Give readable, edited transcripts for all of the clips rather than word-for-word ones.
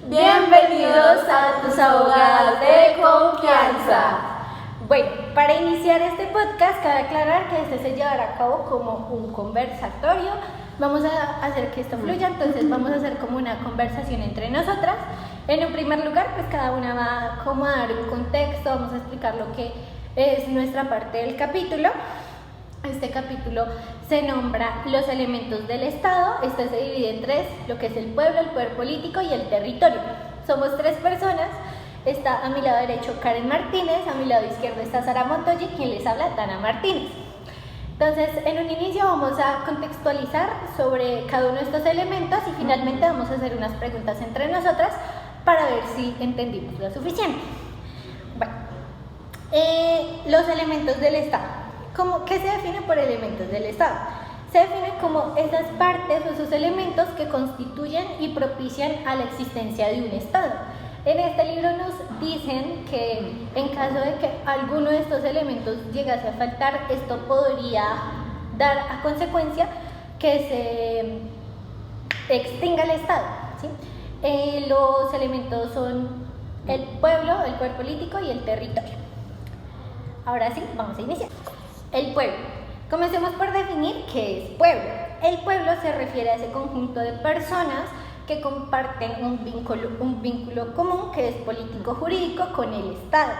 Bienvenidos a tus abogadas de confianza. Bueno, para iniciar este podcast, cabe aclarar que este se llevará a cabo como un conversatorio. Vamos a hacer que esto fluya, entonces vamos a hacer como una conversación entre nosotras. En un primer lugar, pues cada una va como a dar un contexto, vamos a explicar lo que es nuestra parte del capítulo. Este capítulo se nombra los elementos del Estado. Este se divide en tres, lo que es el pueblo, el poder político y el territorio. Somos tres personas. Está a mi lado derecho Karen Martínez, a mi lado izquierdo está Sara Montoya, quien les habla, Dana Martínez. Entonces, en un inicio vamos a contextualizar sobre cada uno de estos elementos y finalmente vamos a hacer unas preguntas entre nosotras para ver si entendimos lo suficiente. Bueno, los elementos del Estado. ¿Qué se define por elementos del Estado? Se define como esas partes o esos elementos que constituyen y propician a la existencia de un Estado. En este libro nos dicen que en caso de que alguno de estos elementos llegase a faltar, esto podría dar a consecuencia que se extinga el Estado, ¿sí? Los elementos son el pueblo, el poder político y el territorio. Ahora sí, vamos a iniciar. El pueblo. Comencemos por definir qué es pueblo. El pueblo se refiere a ese conjunto de personas que comparten un vínculo común que es político-jurídico con el Estado.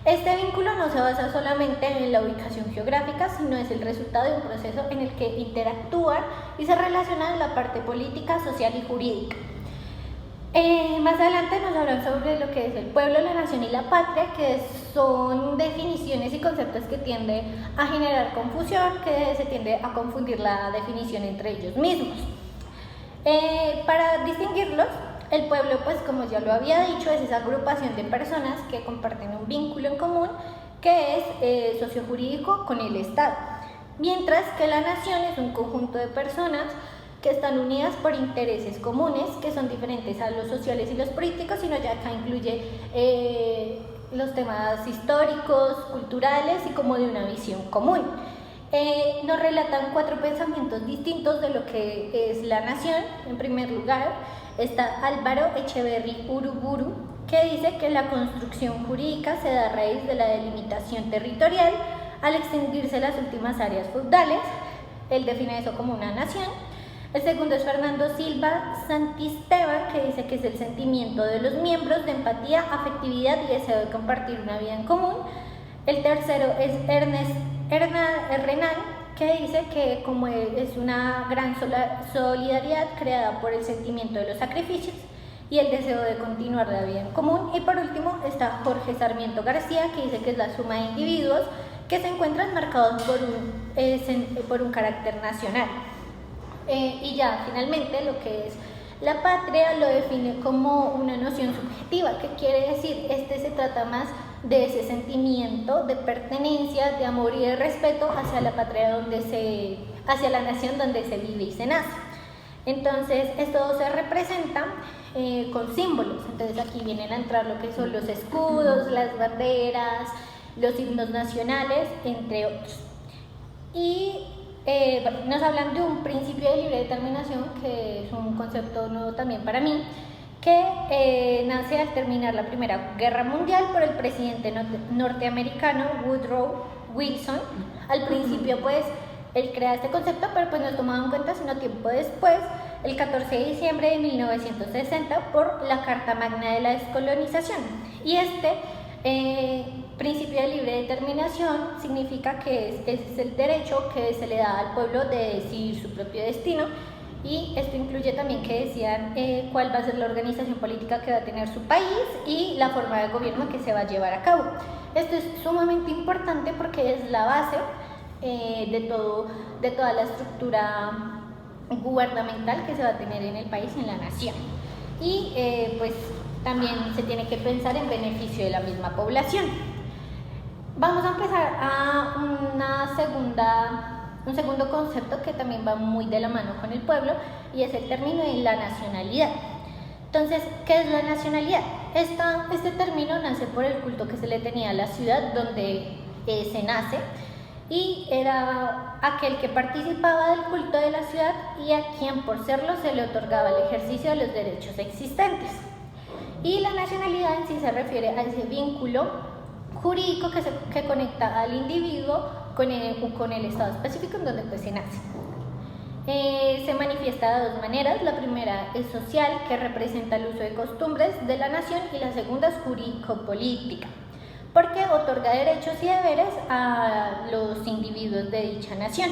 Este vínculo no se basa solamente en la ubicación geográfica, sino es el resultado de un proceso en el que interactúan y se relacionan en la parte política, social y jurídica. Más adelante nos hablan sobre lo que es el pueblo, la nación y la patria, que son definiciones y conceptos que tienden a generar confusión, que se tiende a confundir la definición entre ellos mismos. Para distinguirlos, el pueblo, pues como ya lo había dicho, es esa agrupación de personas que comparten un vínculo en común que es sociojurídico con el Estado, mientras que la nación es un conjunto de personas que están unidas por intereses comunes que son diferentes a los sociales y los políticos, sino ya acá incluye los temas históricos, culturales y como de una visión común. Nos relatan 4 pensamientos distintos de lo que es la nación. En primer lugar está Álvaro Echeverry Uruburu, que dice que la construcción jurídica se da a raíz de la delimitación territorial al extinguirse las últimas áreas feudales. Él define eso como una nación. El segundo es Fernando Silva Santisteban, que dice que es el sentimiento de los miembros de empatía, afectividad y deseo de compartir una vida en común. El tercero es Ernest Renan, que dice que como es una gran solidaridad creada por el sentimiento de los sacrificios y el deseo de continuar la vida en común. Y por último está Jorge Sarmiento García, que dice que es la suma de individuos que se encuentran marcados por un carácter nacional. Y ya finalmente lo que es la patria lo define como una noción subjetiva, que quiere decir, se trata más de ese sentimiento de pertenencia, de amor y de respeto hacia la patria hacia la nación donde se vive y se nace. Entonces esto se representa con símbolos. Entonces aquí vienen a entrar lo que son los escudos, las banderas, los himnos nacionales, entre otros. Y nos hablan de un principio de libre determinación, que es un concepto nuevo también para mí, que nace al terminar la Primera Guerra Mundial por el presidente norteamericano Woodrow Wilson. Al principio, pues, él crea este concepto, pero pues no es tomado en cuenta sino tiempo después, el 14 de diciembre de 1960, por la Carta Magna de la Descolonización. Y principio de libre determinación significa que es el derecho que se le da al pueblo de decidir su propio destino, y esto incluye también que decían cuál va a ser la organización política que va a tener su país y la forma de gobierno que se va a llevar a cabo. Esto es sumamente importante porque es la base de toda la estructura gubernamental que se va a tener en el país, en la nación. Y pues también se tiene que pensar en beneficio de la misma población. Vamos a empezar a un segundo concepto que también va muy de la mano con el pueblo, y es el término de la nacionalidad. Entonces, ¿qué es la nacionalidad? Este término nace por el culto que se le tenía a la ciudad donde se nace, y era aquel que participaba del culto de la ciudad y a quien por serlo se le otorgaba el ejercicio de los derechos existentes. Y la nacionalidad en sí se refiere a ese vínculo jurídico que conecta al individuo con el estado específico en donde pues se nace. Se manifiesta de dos maneras. La primera es social, que representa el uso de costumbres de la nación, y la segunda es jurídico-política, porque otorga derechos y deberes a los individuos de dicha nación.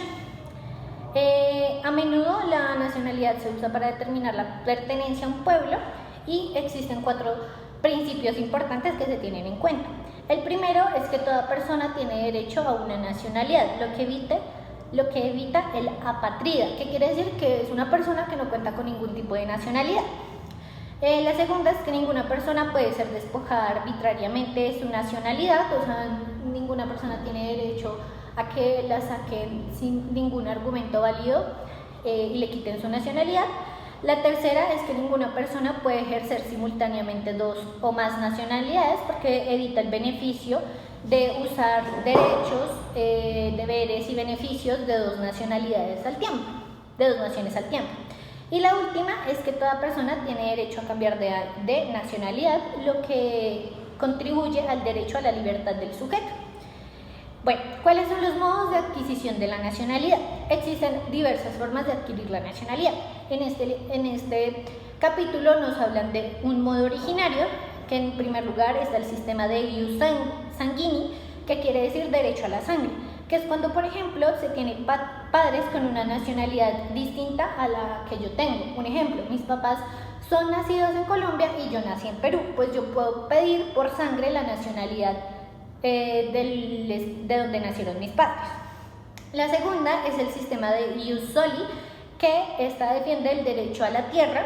A menudo la nacionalidad se usa para determinar la pertenencia a un pueblo y existen 4 principios importantes que se tienen en cuenta. El primero es que toda persona tiene derecho a una nacionalidad, lo que evita el apátrida, que quiere decir que es una persona que no cuenta con ningún tipo de nacionalidad. La segunda es que ninguna persona puede ser despojada arbitrariamente de su nacionalidad, o sea, ninguna persona tiene derecho a que la saquen sin ningún argumento válido y le quiten su nacionalidad. La tercera es que ninguna persona puede ejercer simultáneamente 2 o más nacionalidades, porque evita el beneficio de usar derechos, deberes y beneficios de 2 nacionalidades al tiempo, de 2 naciones al tiempo. Y la última es que toda persona tiene derecho a cambiar de nacionalidad, lo que contribuye al derecho a la libertad del sujeto. Bueno, ¿cuáles son los modos de adquisición de la nacionalidad? Existen diversas formas de adquirir la nacionalidad. En este capítulo nos hablan de un modo originario, que en primer lugar está el sistema de ius sanguini, que quiere decir derecho a la sangre, que es cuando, por ejemplo, se tienen padres con una nacionalidad distinta a la que yo tengo. Un ejemplo, mis papás son nacidos en Colombia y yo nací en Perú, pues yo puedo pedir por sangre la nacionalidad de donde nacieron mis padres. La segunda es el sistema de ius soli, que esta defiende el derecho a la tierra,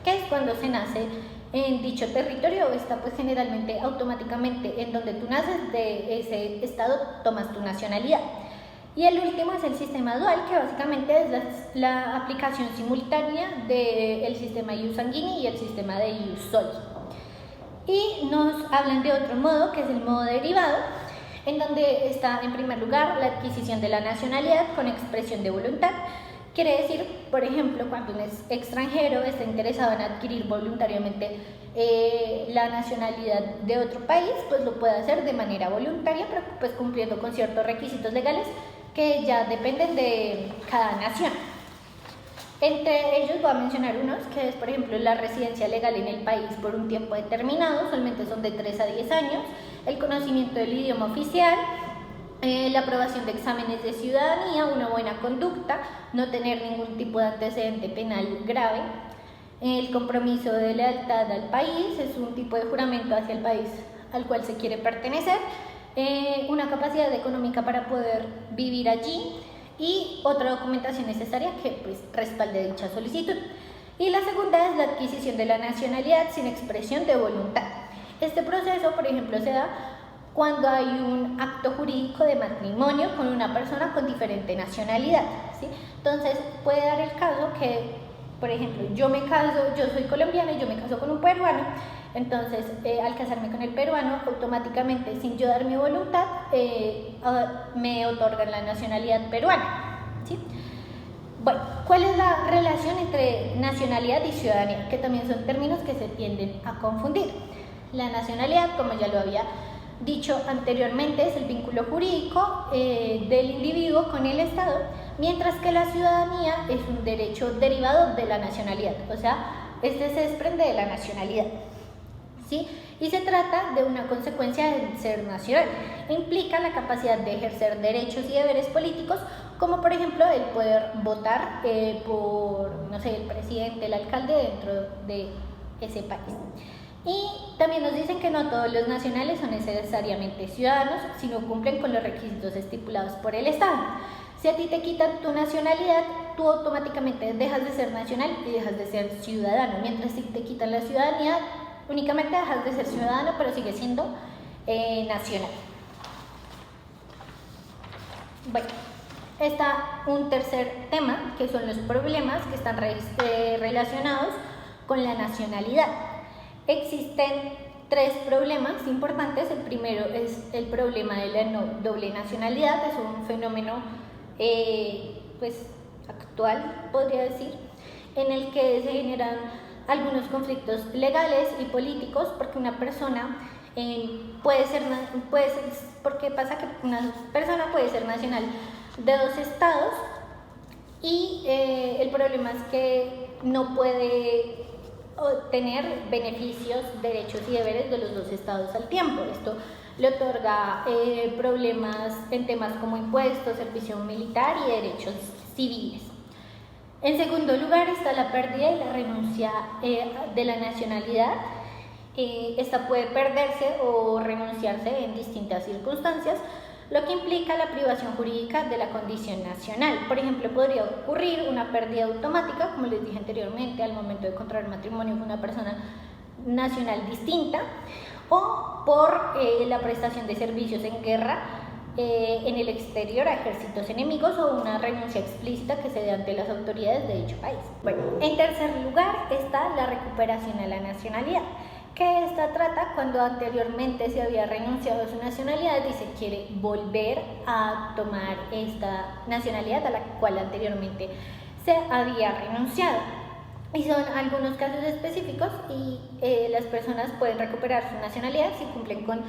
que es cuando se nace en dicho territorio, está pues generalmente automáticamente en donde tú naces, de ese estado tomas tu nacionalidad. Y el último es el sistema dual, que básicamente es la aplicación simultánea del sistema ius sanguini y el sistema de ius soli. Y nos hablan de otro modo, que es el modo derivado, en donde está en primer lugar la adquisición de la nacionalidad con expresión de voluntad. Quiere decir, por ejemplo, cuando un extranjero está interesado en adquirir voluntariamente la nacionalidad de otro país, pues lo puede hacer de manera voluntaria, pero pues cumpliendo con ciertos requisitos legales que ya dependen de cada nación. Entre ellos voy a mencionar unos, que es, por ejemplo, la residencia legal en el país por un tiempo determinado, usualmente son de 3 a 10 años, el conocimiento del idioma oficial, la aprobación de exámenes de ciudadanía, una buena conducta, no tener ningún tipo de antecedente penal grave, el compromiso de lealtad al país, es un tipo de juramento hacia el país al cual se quiere pertenecer, una capacidad económica para poder vivir allí y otra documentación necesaria que pues respalde dicha solicitud. Y la segunda es la adquisición de la nacionalidad sin expresión de voluntad. Este proceso, por ejemplo, se da cuando hay un acto jurídico de matrimonio con una persona con diferente nacionalidad, ¿sí? Entonces puede dar el caso que, por ejemplo, yo soy colombiana y yo me caso con un peruano, entonces al casarme con el peruano, automáticamente, sin yo dar mi voluntad, me otorgan la nacionalidad peruana, ¿sí? Bueno, ¿cuál es la relación entre nacionalidad y ciudadanía? Que también son términos que se tienden a confundir. La nacionalidad, como ya lo había dicho anteriormente, es el vínculo jurídico del individuo con el Estado, mientras que la ciudadanía es un derecho derivado de la nacionalidad, o sea, este se desprende de la nacionalidad, ¿sí? Y se trata de una consecuencia del ser nacional. Implica la capacidad de ejercer derechos y deberes políticos, como por ejemplo el poder votar por, no sé, el presidente, el alcalde dentro de ese país. Y también nos dicen que no todos los nacionales son necesariamente ciudadanos si no cumplen con los requisitos estipulados por el Estado. Si a ti te quitan tu nacionalidad, tú automáticamente dejas de ser nacional y dejas de ser ciudadano, mientras si te quitan la ciudadanía, únicamente dejas de ser ciudadano, pero sigues siendo nacional. Bueno, está un tercer tema, que son los problemas que están relacionados con la nacionalidad. Existen tres problemas importantes. El primero es el problema de la doble nacionalidad. Es un fenómeno pues actual, podría decir, en el que se generan algunos conflictos legales y políticos, porque una persona porque pasa que una persona puede ser nacional de dos estados y el problema es que no puede obtener beneficios, derechos y deberes de los dos estados al tiempo. Esto le otorga problemas en temas como impuestos, servicio militar y derechos civiles. En segundo lugar está la pérdida y la renuncia de la nacionalidad. Esta puede perderse o renunciarse en distintas circunstancias, lo que implica la privación jurídica de la condición nacional. Por ejemplo, podría ocurrir una pérdida automática, como les dije anteriormente, al momento de contraer matrimonio con una persona nacional distinta, o por la prestación de servicios en guerra en el exterior a ejércitos enemigos, o una renuncia explícita que se dé ante las autoridades de dicho país. Bueno, en tercer lugar está la recuperación a la nacionalidad, que esta trata cuando anteriormente se había renunciado a su nacionalidad y se quiere volver a tomar esta nacionalidad a la cual anteriormente se había renunciado. Y son algunos casos específicos y las personas pueden recuperar su nacionalidad si cumplen con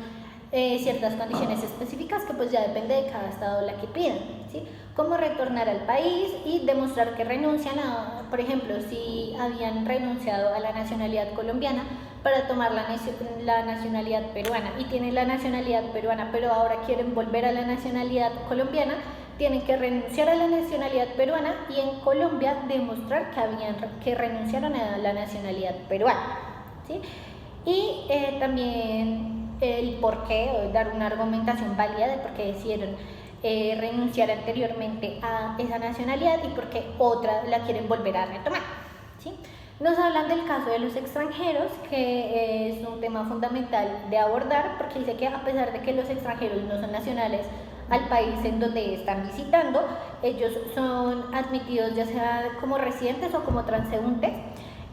ciertas condiciones específicas que pues ya depende de cada estado la que pidan, ¿sí? Como retornar al país y demostrar que renuncian a, por ejemplo, si habían renunciado a la nacionalidad colombiana para tomar la nacionalidad peruana y tienen la nacionalidad peruana pero ahora quieren volver a la nacionalidad colombiana, tienen que renunciar a la nacionalidad peruana y en Colombia demostrar que renunciaron a la nacionalidad peruana, ¿sí? Y también el por qué, o dar una argumentación válida de por qué decidieron renunciar anteriormente a esa nacionalidad y por qué otra la quieren volver a retomar, ¿sí? Nos hablan del caso de los extranjeros, que es un tema fundamental de abordar, porque dice que a pesar de que los extranjeros no son nacionales al país en donde están visitando, ellos son admitidos ya sea como residentes o como transeúntes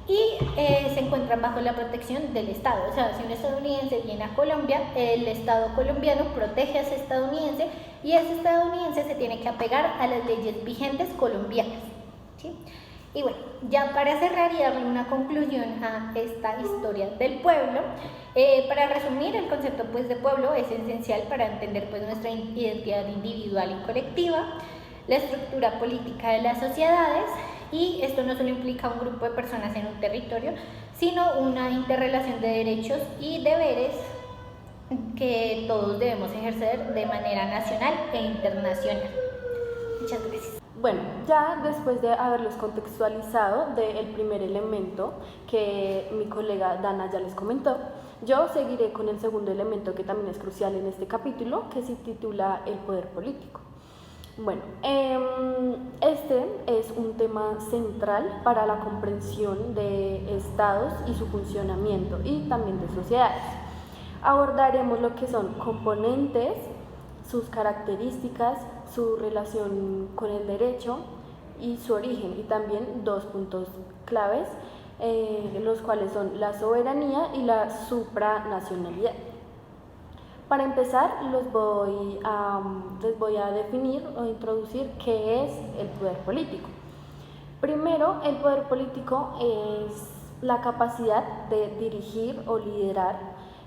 y se encuentran bajo la protección del Estado. O sea, si un estadounidense viene a Colombia, el Estado colombiano protege a ese estadounidense y ese estadounidense se tiene que apegar a las leyes vigentes colombianas, ¿sí? Y bueno, ya para cerrar y darle una conclusión a esta historia del pueblo, para resumir, el concepto pues de pueblo es esencial para entender pues nuestra identidad individual y colectiva, la estructura política de las sociedades, y esto no solo implica un grupo de personas en un territorio, sino una interrelación de derechos y deberes que todos debemos ejercer de manera nacional e internacional. Muchas gracias. Bueno, ya después de haberlos contextualizado del primer elemento que mi colega Dana ya les comentó, yo seguiré con el segundo elemento que también es crucial en este capítulo, que se titula el poder político. Bueno, este es un tema central para la comprensión de estados y su funcionamiento y también de sociedades. Abordaremos lo que son componentes, sus características, su relación con el derecho y su origen, y también dos puntos claves, los cuales son la soberanía y la supranacionalidad. Para empezar, les voy a definir o introducir qué es el poder político. Primero, el poder político es la capacidad de dirigir o liderar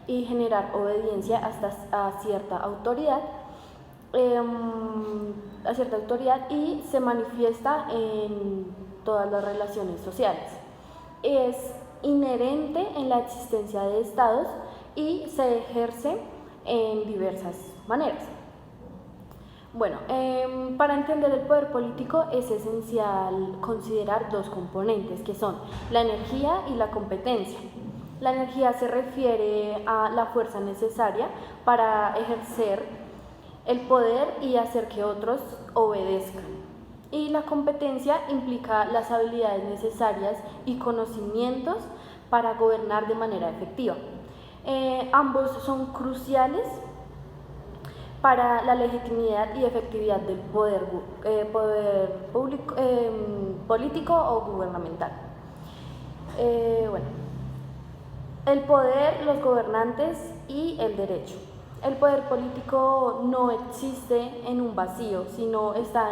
y generar obediencia a cierta autoridad, y se manifiesta en todas las relaciones sociales. Es inherente en la existencia de estados y se ejerce en diversas maneras. Bueno, para entender el poder político es esencial considerar dos componentes, que son la energía y la competencia. La energía se refiere a la fuerza necesaria para ejercer el poder y hacer que otros obedezcan. Y la competencia implica las habilidades necesarias y conocimientos para gobernar de manera efectiva. Ambos son cruciales para la legitimidad y efectividad del poder público, político o gubernamental. Bueno, El poder, los gobernantes y el derecho. El poder político no existe en un vacío, sino está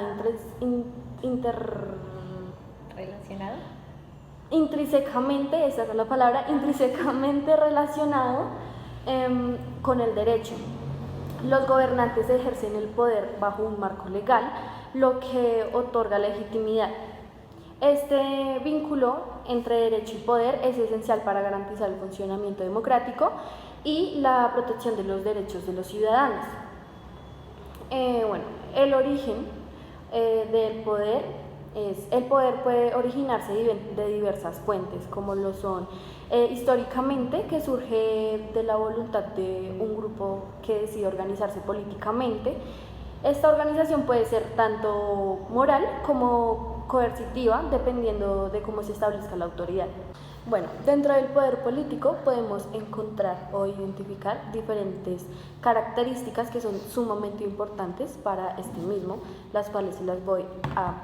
¿Relacionado? Intrínsecamente, esa es la palabra, intrínsecamente relacionado con el derecho. Los gobernantes ejercen el poder bajo un marco legal, lo que otorga legitimidad. Este vínculo entre derecho y poder es esencial para garantizar el funcionamiento democrático y la protección de los derechos de los ciudadanos. El origen del poder el poder puede originarse de diversas fuentes, como lo son históricamente, que surge de la voluntad de un grupo que decide organizarse políticamente. Esta organización puede ser tanto moral como coercitiva, dependiendo de cómo se establezca la autoridad. Bueno, dentro del poder político podemos encontrar o identificar diferentes características que son sumamente importantes para este mismo, las cuales las voy a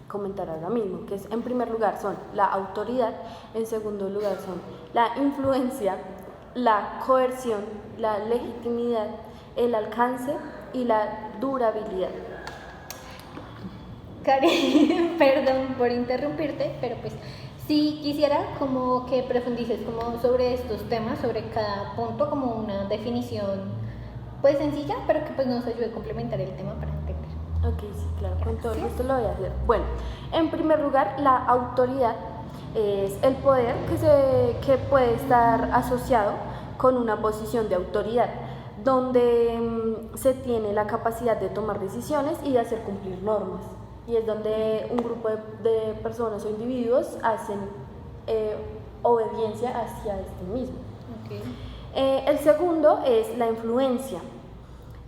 comentar ahora mismo, que es, en primer lugar son la autoridad, en segundo lugar son la influencia, la coerción, la legitimidad, el alcance y la durabilidad. Karen, perdón por interrumpirte, pero pues sí quisiera como que profundices como sobre estos temas, sobre cada punto, como una definición pues sencilla, pero que pues nos ayude a complementar el tema para entender. Ok, sí, claro, con todo esto lo voy a hacer. Bueno, en primer lugar, la autoridad es el poder que puede estar asociado con una posición de autoridad, donde se tiene la capacidad de tomar decisiones y de hacer cumplir normas. Y es donde un grupo de personas o individuos hacen obediencia hacia este mismo. Okay. El segundo es la influencia.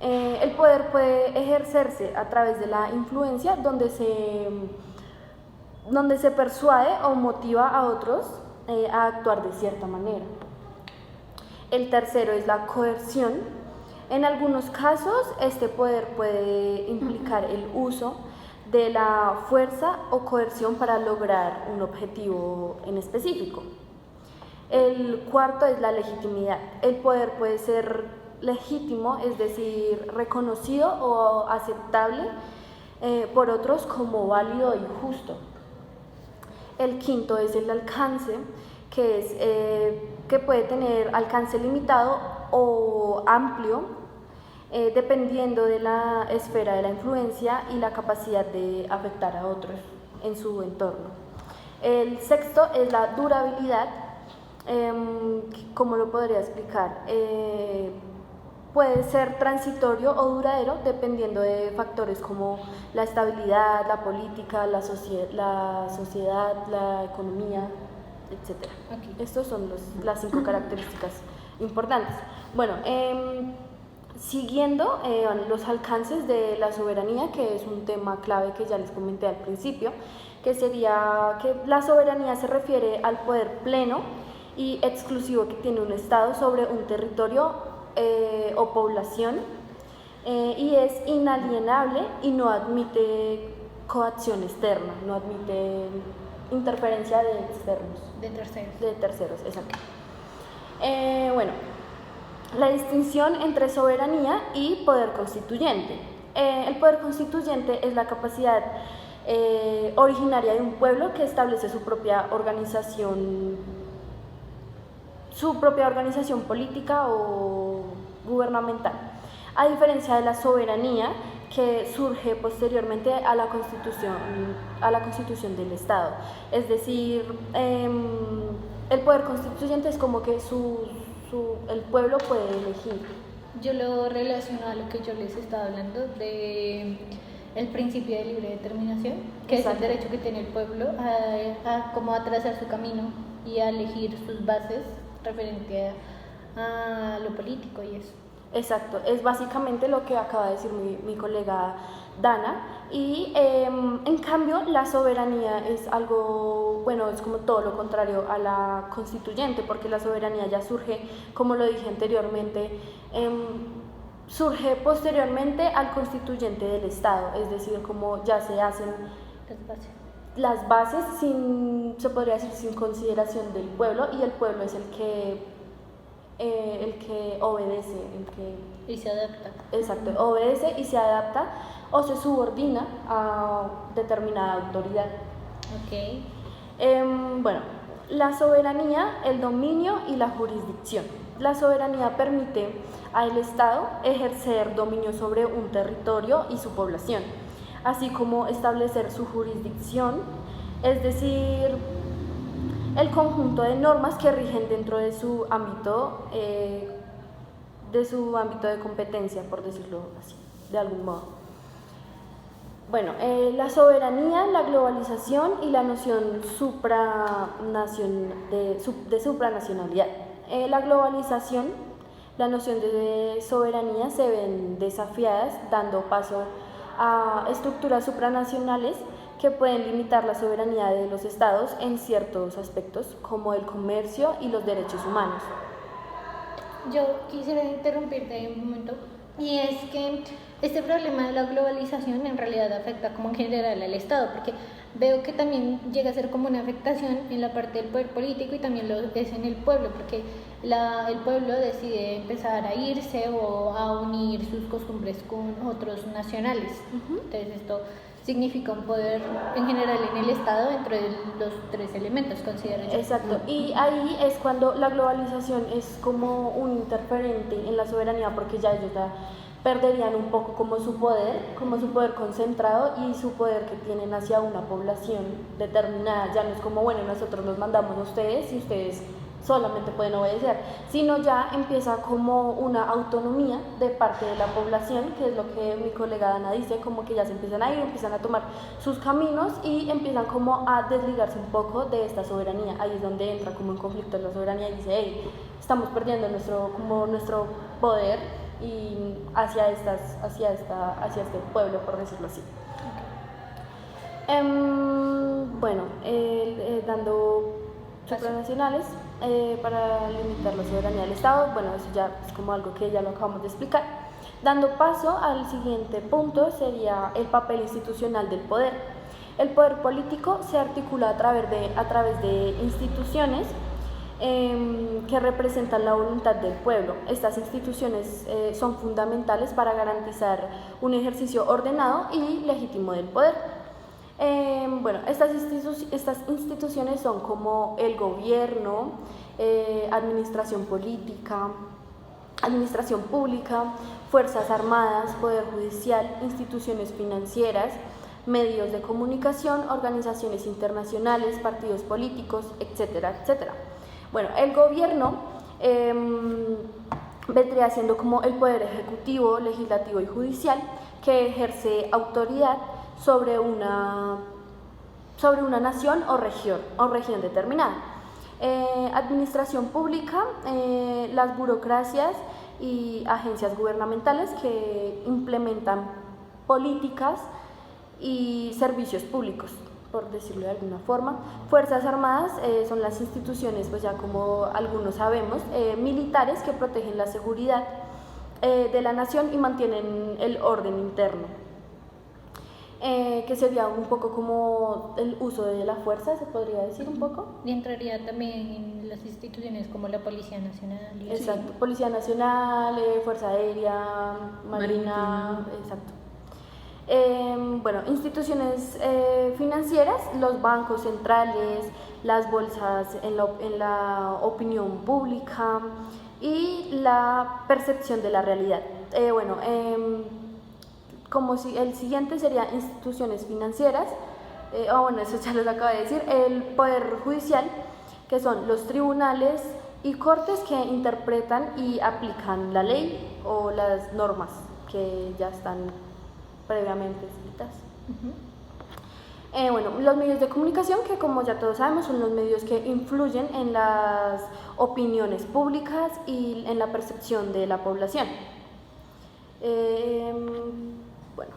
El poder puede ejercerse a través de la influencia, donde se persuade o motiva a otros a actuar de cierta manera. El tercero es la coerción. En algunos casos, este poder puede implicar el uso de la fuerza o coerción para lograr un objetivo en específico. El cuarto es la legitimidad. El poder puede ser legítimo, es decir, reconocido o aceptable por otros como válido y justo. El quinto es el alcance, que puede tener alcance limitado o amplio, dependiendo de la esfera de la influencia y la capacidad de afectar a otros en su entorno. El sexto es la durabilidad. ¿Cómo lo podría explicar? Puede ser transitorio o duradero dependiendo de factores como la estabilidad, la política, la sociedad, la economía, etc. Okay. Estos son las 5 características importantes. Bueno, siguiendo los alcances de la soberanía, que es un tema clave que ya les comenté al principio, que sería que la soberanía se refiere al poder pleno y exclusivo que tiene un Estado sobre un territorio o población, y es inalienable y no admite coacción externa, no admite interferencia de externos. De terceros, exacto. La distinción entre soberanía y poder constituyente. El poder constituyente es la capacidad originaria de un pueblo que establece su propia organización política o gubernamental, a diferencia de la soberanía que surge posteriormente a la constitución del Estado. Es decir, el poder constituyente es como que el pueblo puede elegir. Yo lo relaciono a lo que yo les estaba hablando de el principio de libre determinación, que Exacto. Es el derecho que tiene el pueblo a como a trazar su camino y a elegir sus bases referente a lo político y eso. Exacto, es básicamente lo que acaba de decir mi colega Dana, y en cambio la soberanía es algo, es como todo lo contrario a la constituyente, porque la soberanía ya surge, como lo dije anteriormente, surge posteriormente al constituyente del Estado, es decir, como ya se hacen las bases sin, se podría decir, sin consideración del pueblo, y el pueblo es el que obedece, Y se adapta. exacto, obedece y se adapta o se subordina a determinada autoridad. Ok. Bueno, la soberanía, el dominio y la jurisdicción. La soberanía permite al Estado ejercer dominio sobre un territorio y su población, así como establecer su jurisdicción, es decir, el conjunto de normas que rigen dentro de su ámbito de competencia, por decirlo así, de algún modo. Bueno, la soberanía, la globalización y la noción de supranacionalidad. La globalización, la noción de soberanía se ven desafiadas, dando paso a estructuras supranacionales que pueden limitar la soberanía de los estados en ciertos aspectos, como el comercio y los derechos humanos. Yo quisiera interrumpirte ahí un momento, y es que este problema de la globalización en realidad afecta como en general al Estado, porque veo que también llega a ser como una afectación en la parte del poder político y también lo es en el pueblo, porque el pueblo decide empezar a irse o a unir sus costumbres con otros nacionales. Entonces esto significa un poder en general en el Estado dentro de los tres elementos, considero yo. Exacto, y ahí es cuando la globalización es como un interferente en la soberanía, porque ya ellos ya perderían un poco como su poder concentrado y su poder que tienen hacia una población determinada. Ya no es como, bueno, nosotros los mandamos a ustedes y ustedes solamente pueden obedecer, sino ya empieza como una autonomía de parte de la población, que es lo que mi colega Dana dice, como que ya se empiezan a ir, empiezan a tomar sus caminos y empiezan como a desligarse un poco de esta soberanía. Ahí es donde entra como en conflicto la soberanía y dice, hey, estamos perdiendo nuestro poder y hacia este pueblo, por decirlo así. Bueno, dando supranacionales para limitar la soberanía del Estado, bueno, eso ya es como algo que ya lo acabamos de explicar. Dando paso al siguiente punto sería el papel institucional del poder. El poder político se articula a través de instituciones que representan la voluntad del pueblo. Estas instituciones son fundamentales para garantizar un ejercicio ordenado y legítimo del poder. Bueno, estas instituciones son como el gobierno, administración pública, fuerzas armadas, poder judicial, instituciones financieras, medios de comunicación, organizaciones internacionales, partidos políticos, etcétera, etcétera. Bueno, el gobierno vendría siendo como el poder ejecutivo, legislativo y judicial que ejerce autoridad sobre una nación o región determinada. Administración pública, las burocracias y agencias gubernamentales que implementan políticas y servicios públicos, por decirlo de alguna forma. Fuerzas armadas son las instituciones, pues ya como algunos sabemos, militares que protegen la seguridad de la nación y mantienen el orden interno. Que sería un poco como el uso de la fuerza, se podría decir un poco. Y entraría también en las instituciones como la Policía Nacional. Exacto, Policía Nacional, Fuerza Aérea, Marina, exacto. Bueno, instituciones financieras, los bancos centrales, las bolsas en la opinión pública y la percepción de la realidad. Como si el siguiente sería instituciones financieras, bueno, eso ya lo acabo de decir, el poder judicial, que son los tribunales y cortes que interpretan y aplican la ley o las normas que ya están previamente escritas. Bueno, los medios de comunicación, que como ya todos sabemos son los medios que influyen en las opiniones públicas y en la percepción de la población. Bueno,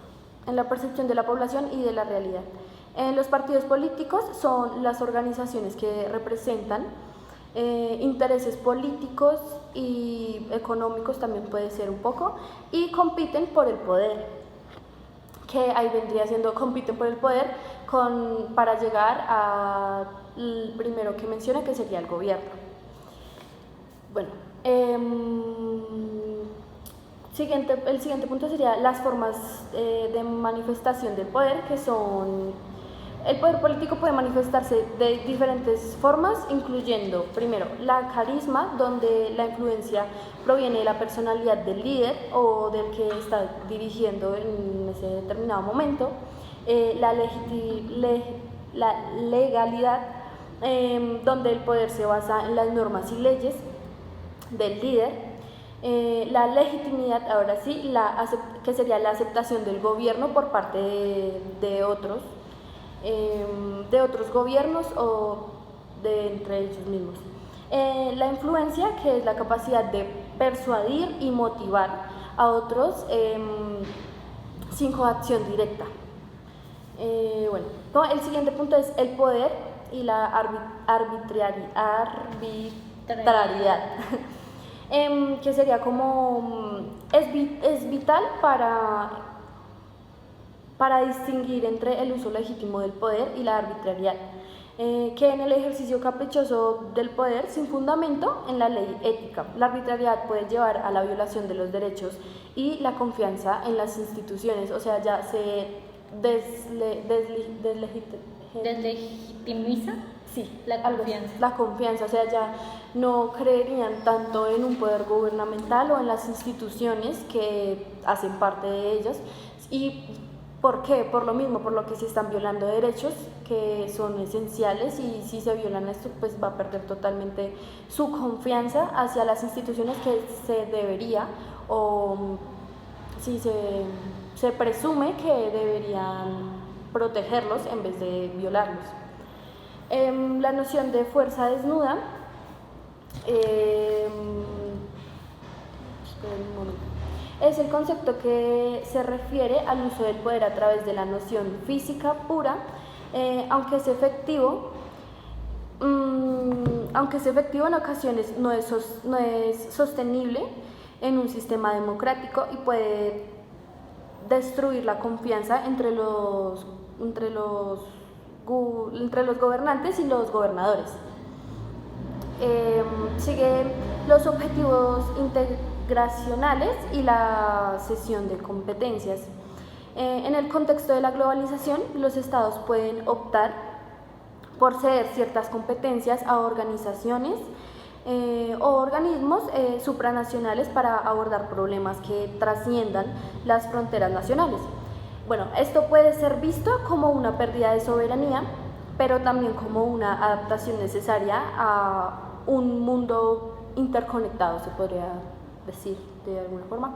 en la percepción de la población y de la realidad. Los partidos políticos son las organizaciones que representan intereses políticos y económicos, también puede ser un poco, y compiten por el poder, que ahí vendría siendo, compiten por el poder para llegar al primero que mencioné, que sería el gobierno. Bueno, el siguiente punto sería las formas de manifestación del poder, que son... El poder político puede manifestarse de diferentes formas, incluyendo, primero, la carisma, donde la influencia proviene de la personalidad del líder o del que está dirigiendo en ese determinado momento, la legalidad, donde el poder se basa en las normas y leyes del líder, la legitimidad, ahora sí, que sería la aceptación del gobierno por parte de otros gobiernos o de entre ellos mismos. La influencia, que es la capacidad de persuadir y motivar a otros sin coacción directa. Bueno, el siguiente punto es el poder y la arbitrariedad, que sería como es vital para distinguir entre el uso legítimo del poder y la arbitrariedad, que en el ejercicio caprichoso del poder sin fundamento en la ley ética. La arbitrariedad puede llevar a la violación de los derechos y la confianza en las instituciones, o sea, ya se deslegitimiza. Sí, la confianza. La confianza, o sea, ya no creerían tanto en un poder gubernamental o en las instituciones que hacen parte de ellas. ¿Y por qué? Por lo mismo, por lo que se están violando derechos que son esenciales, y si se violan esto, pues va a perder totalmente su confianza hacia las instituciones que se debería, o si se presume que deberían protegerlos en vez de violarlos. La noción de fuerza desnuda es el concepto que se refiere al uso del poder a través de la noción física pura, aunque es efectivo en ocasiones no es sostenible en un sistema democrático y puede destruir la confianza entre los gobernantes y los gobernadores. Sigue los objetivos integracionales y la cesión de competencias. En el contexto de la globalización, los estados pueden optar por ceder ciertas competencias a organizaciones o organismos supranacionales para abordar problemas que trasciendan las fronteras nacionales. Bueno, esto puede ser visto como una pérdida de soberanía, pero también como una adaptación necesaria a un mundo interconectado, se podría decir de alguna forma.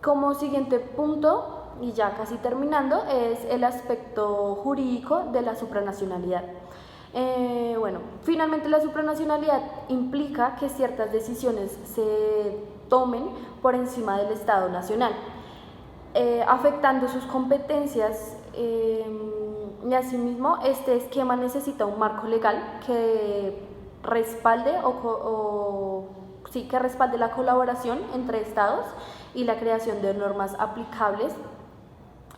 Como siguiente punto, y ya casi terminando, es el aspecto jurídico de la supranacionalidad. Finalmente la supranacionalidad implica que ciertas decisiones se tomen por encima del Estado nacional, afectando sus competencias, y asimismo este esquema necesita un marco legal que respalde que respalde la colaboración entre estados y la creación de normas aplicables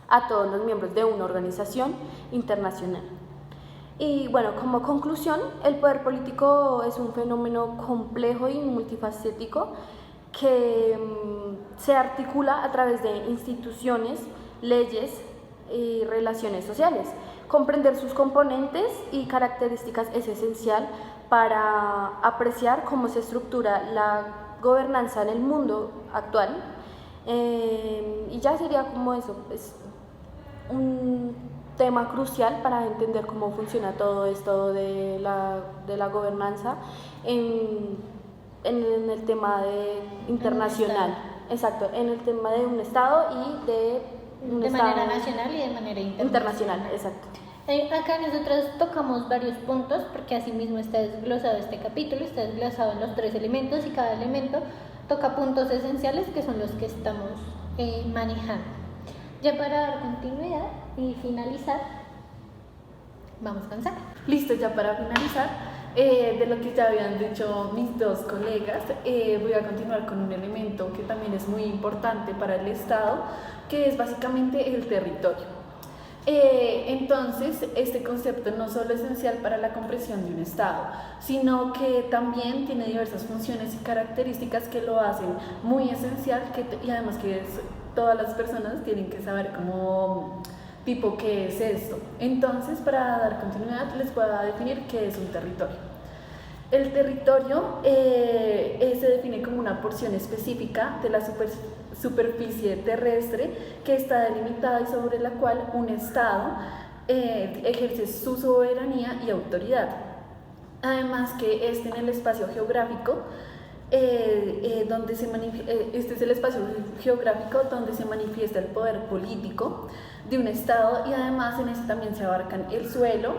a todos los miembros de una organización internacional. Y bueno, como conclusión, el poder político es un fenómeno complejo y multifacético que se articula a través de instituciones, leyes y relaciones sociales. Comprender sus componentes y características es esencial para apreciar cómo se estructura la gobernanza en el mundo actual. Y ya sería como eso, es un tema crucial para entender cómo funciona todo esto de la gobernanza en el tema internacional. Exacto, en el tema de un Estado y de manera nacional y de manera internacional. Exacto. Acá nosotros tocamos varios puntos porque así mismo está desglosado este capítulo, está desglosado en los 3 elementos y cada elemento toca puntos esenciales que son los que estamos manejando. Ya para dar continuidad y finalizar, vamos con Sara. Listo, ya para finalizar, de lo que ya habían dicho mis dos colegas, voy a continuar con un elemento que también es muy importante para el Estado, que es básicamente el territorio. Entonces, este concepto no solo es esencial para la comprensión de un Estado, sino que también tiene diversas funciones y características que lo hacen muy esencial y además que todas las personas tienen que saber cómo, tipo, qué es esto. Entonces, para dar continuidad, les voy a definir qué es un territorio. El territorio se define como una porción específica de la superficie terrestre que está delimitada y sobre la cual un Estado ejerce su soberanía y autoridad. Además que en el espacio geográfico este es el espacio geográfico donde se manifiesta el poder político de un Estado y además en este también se abarcan el suelo,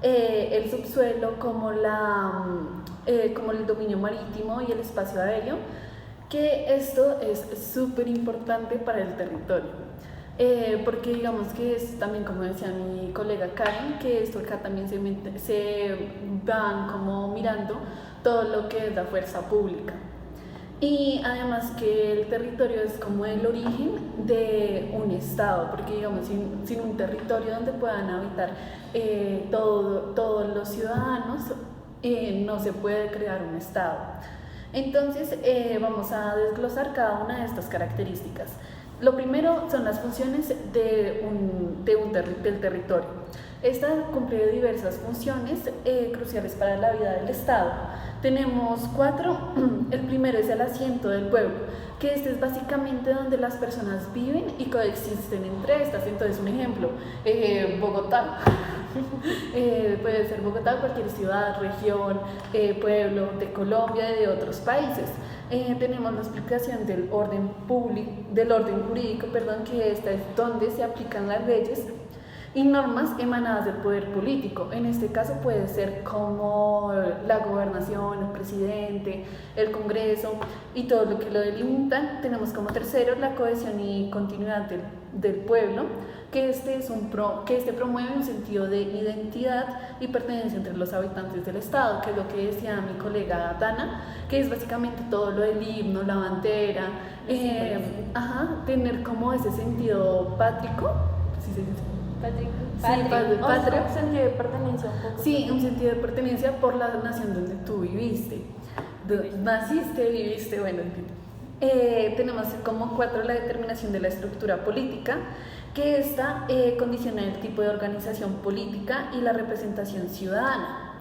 el subsuelo como el dominio marítimo y el espacio aéreo, que esto es súper importante para el territorio. Porque digamos que es también, como decía mi colega Karen, que esto acá también se van como mirando todo lo que es la fuerza pública. Y además que el territorio es como el origen de un Estado, porque digamos, sin un territorio donde puedan habitar todos los ciudadanos, no se puede crear un Estado. Entonces vamos a desglosar cada una de estas características. Lo primero son las funciones del territorio. Esta cumple diversas funciones cruciales para la vida del Estado. Tenemos 4. El primero es el asiento del pueblo, que este es básicamente donde las personas viven y coexisten entre estas. Entonces, un ejemplo, Bogotá. Puede ser Bogotá, cualquier ciudad, región, pueblo de Colombia y de otros países. Tenemos la explicación del orden jurídico, que esta es donde se aplican las leyes y normas emanadas del poder político. En este caso puede ser como la gobernación, el presidente, el Congreso y todo lo que lo delimitan. Tenemos como tercero la cohesión y continuidad del pueblo, que este promueve un sentido de identidad y pertenencia entre los habitantes del Estado, que es lo que decía mi colega Dana, que es básicamente todo lo del himno, la bandera, tener como ese sentido pátrico, patrio, un sentido de pertenencia un poco. Sí, un sentido de pertenencia por la nación donde tú viviste, naciste, viviste, bueno, en fin. Tenemos como 4 la determinación de la estructura política, que esta condiciona el tipo de organización política y la representación ciudadana.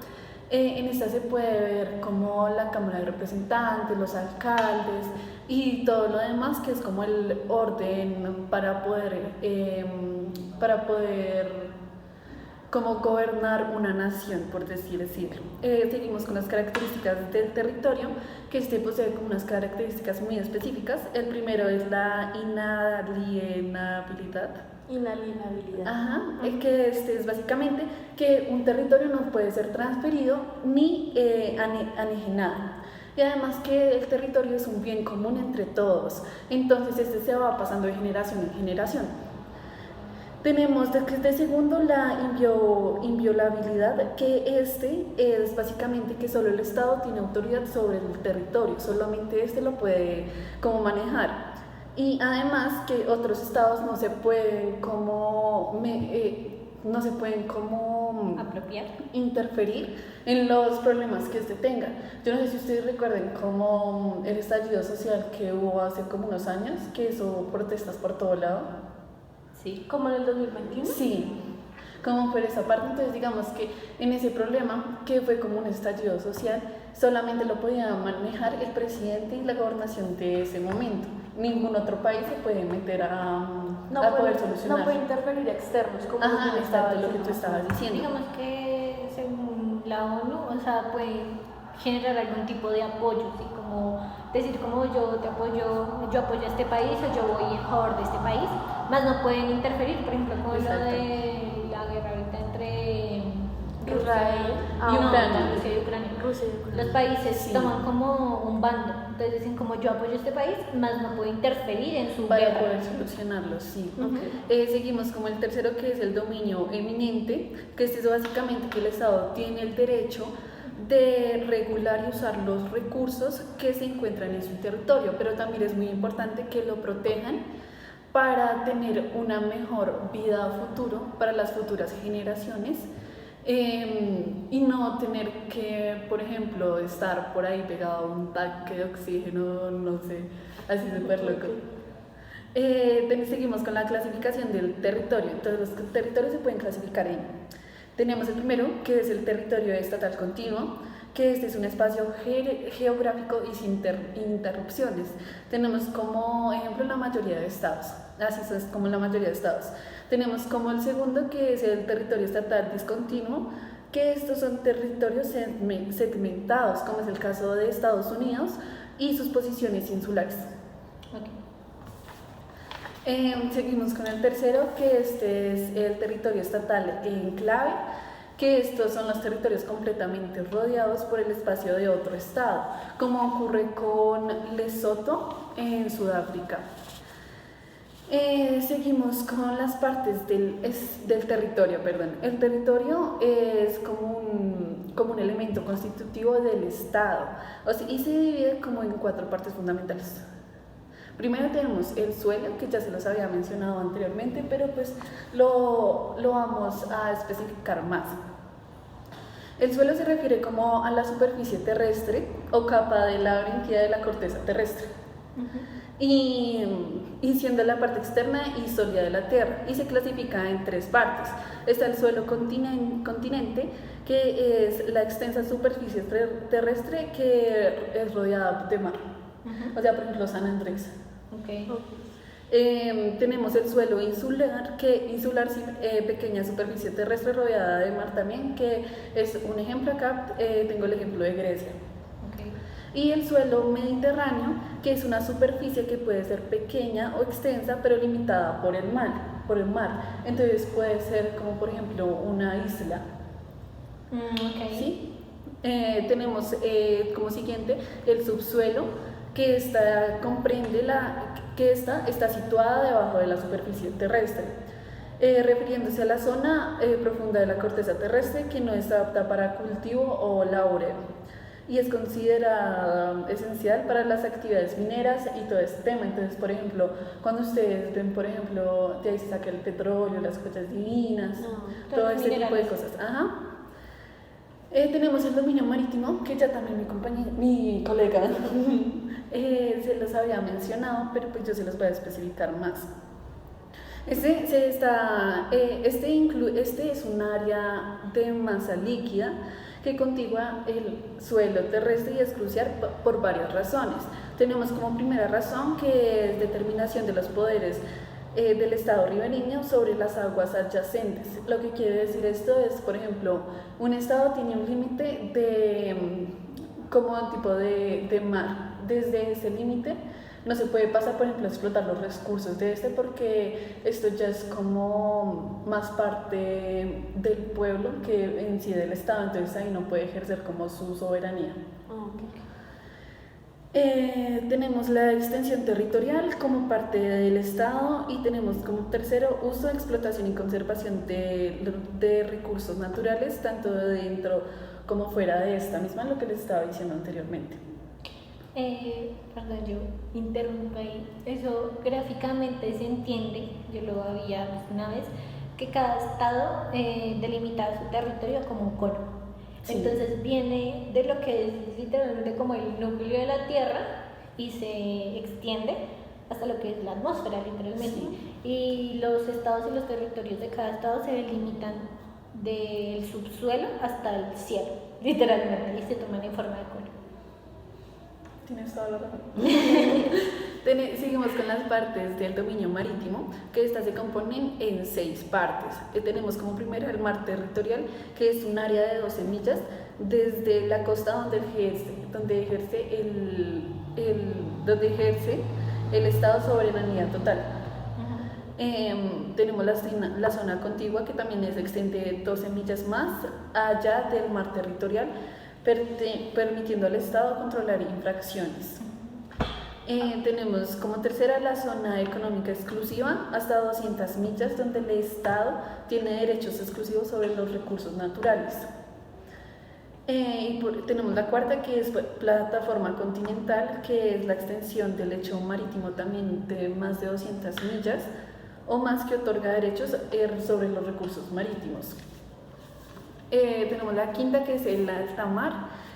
En esta se puede ver como la Cámara de Representantes, los alcaldes y todo lo demás, que es como el orden para poder como gobernar una nación, por decirlo. Seguimos con las características del territorio, que posee como unas características muy específicas. El primero es la inalienabilidad. Que es básicamente que un territorio no puede ser transferido ni anejenado. Y además que el territorio es un bien común entre todos, entonces se va pasando de generación en generación. Tenemos de segundo la inviolabilidad, que es básicamente que solo el Estado tiene autoridad sobre el territorio, solamente lo puede como manejar. Y además que otros estados no se pueden como apropiar, interferir en los problemas que tenga. Yo no sé si ustedes recuerden como el estallido social que hubo hace como unos años, que hizo protestas por todo lado. Sí, como en el 2021. Sí, como por esa parte. Entonces digamos que en ese problema, que fue como un estallido social, solamente lo podía manejar el presidente y la gobernación de ese momento. Ningún otro país se puede meter a poder solucionar. No puede interferir externos, como lo que tú estabas diciendo. Digamos que según la ONU, puede generar algún tipo de apoyo, ¿sí? Como decir como yo apoyo a este país o yo voy en favor de este país, más no pueden interferir, por ejemplo, con lo de la guerra ahorita entre Israel y Ucrania. Rusia y Ucrania. Los países toman como un bando, entonces dicen como yo apoyo a este país, más no puedo interferir en su para guerra. poder solucionarlo, sí. Seguimos como el tercero, que es el dominio eminente, que es básicamente que el Estado tiene el derecho de regular y usar los recursos que se encuentran en su territorio, pero también es muy importante que lo protejan para tener una mejor vida a futuro para las futuras generaciones y no tener que, por ejemplo, estar por ahí pegado a un tanque de oxígeno, no sé, así súper loco. Seguimos con la clasificación del territorio. Entonces los territorios se pueden clasificar en, tenemos el primero, que es el territorio estatal continuo, que este es un espacio geográfico y sin interrupciones. Tenemos como ejemplo la mayoría de estados, así es como la mayoría de estados. Tenemos como el segundo, que es el territorio estatal discontinuo, que estos son territorios segmentados, como es el caso de Estados Unidos y sus posiciones insulares. Seguimos con el tercero, que este es el territorio estatal enclave, que estos son los territorios completamente rodeados por el espacio de otro estado, como ocurre con Lesoto en Sudáfrica. Seguimos con las partes del territorio. El territorio es como un elemento constitutivo del estado, y se divide como en 4 partes fundamentales. Primero tenemos el suelo, que ya se los había mencionado anteriormente, pero pues lo vamos a especificar más. El suelo se refiere como a la superficie terrestre o capa de la bronquia de la corteza terrestre, y siendo la parte externa y sólida de la Tierra, y se clasifica en 3 partes. Está el suelo continente, que es la extensa superficie terrestre que es rodeada de mar, por ejemplo San Andrés. Tenemos el suelo insular, pequeña superficie terrestre rodeada de mar también, que es un ejemplo acá, tengo el ejemplo de Grecia. Y el suelo mediterráneo, que es una superficie que puede ser pequeña o extensa, pero limitada por el mar. Entonces puede ser como por ejemplo una isla. ¿Sí? Tenemos como siguiente el subsuelo, que está situada debajo de la superficie terrestre, refiriéndose a la zona profunda de la corteza terrestre que no está apta para cultivo o laboreo, y es considerada esencial para las actividades mineras y todo este tema. Entonces, por ejemplo, cuando ustedes ven, por ejemplo, de ahí se saca el petróleo, las joyas divinas, todo este tipo de cosas. Tenemos el dominio marítimo, que ya también mi colega se los había mencionado, pero pues yo se los voy a especificar más. Este es un área de masa líquida que contigua el suelo terrestre y es crucial por varias razones. Tenemos como primera razón que es determinación de los poderes del estado ribereño sobre las aguas adyacentes. Lo que quiere decir esto es, por ejemplo, un estado tiene un límite como tipo de mar. Desde ese límite no se puede pasar, por ejemplo, a explotar los recursos de porque esto ya es como más parte del pueblo que en sí del estado, entonces ahí no puede ejercer como su soberanía. Tenemos la extensión territorial como parte del Estado, y tenemos como tercero uso, explotación y conservación de recursos naturales, tanto dentro como fuera de esta misma, lo que les estaba diciendo anteriormente. Perdón, yo interrumpo ahí. Eso gráficamente se entiende, yo lo había visto una vez, que cada estado delimita su territorio como un cono. Sí. Entonces viene de lo que es literalmente como el núcleo de la Tierra y se extiende hasta lo que es la atmósfera, literalmente. Sí. Y los estados y los territorios de cada estado se delimitan del subsuelo hasta el cielo, literalmente, y se toman en forma de cono. Tienes toda la razón. Seguimos con las partes del dominio marítimo, que estas se componen en 6 partes. Tenemos como primera el mar territorial, que es un área de 12 millas desde la costa donde ejerce el Estado soberanía total. Tenemos la zona contigua, que también se extiende 12 millas más allá del mar territorial, permitiendo al Estado controlar infracciones. Tenemos como tercera la zona económica exclusiva, hasta 200 millas, donde el Estado tiene derechos exclusivos sobre los recursos naturales. Tenemos la cuarta, que es plataforma continental, que es la extensión del lecho marítimo también de más de 200 millas o más, que otorga derechos sobre los recursos marítimos. Tenemos la quinta, que es el alta mar,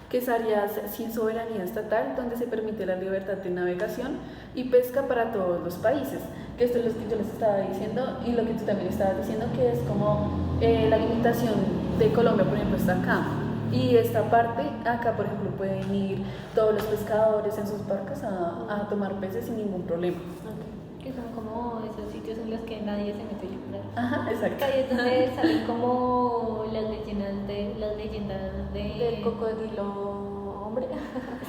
que es áreas sin soberanía estatal, donde se permite la libertad de navegación y pesca para todos los países. Que esto es lo que yo les estaba diciendo y lo que tú también estabas diciendo, que es como la limitación de Colombia, por ejemplo, está acá. Y esta parte, acá por ejemplo, pueden ir todos los pescadores en sus barcas a tomar peces sin ningún problema. Que son como esos sitios en los que nadie se mete a llorar. Ajá, exacto. Ahí es donde salen como las leyendas Del cocodrilo, hombre.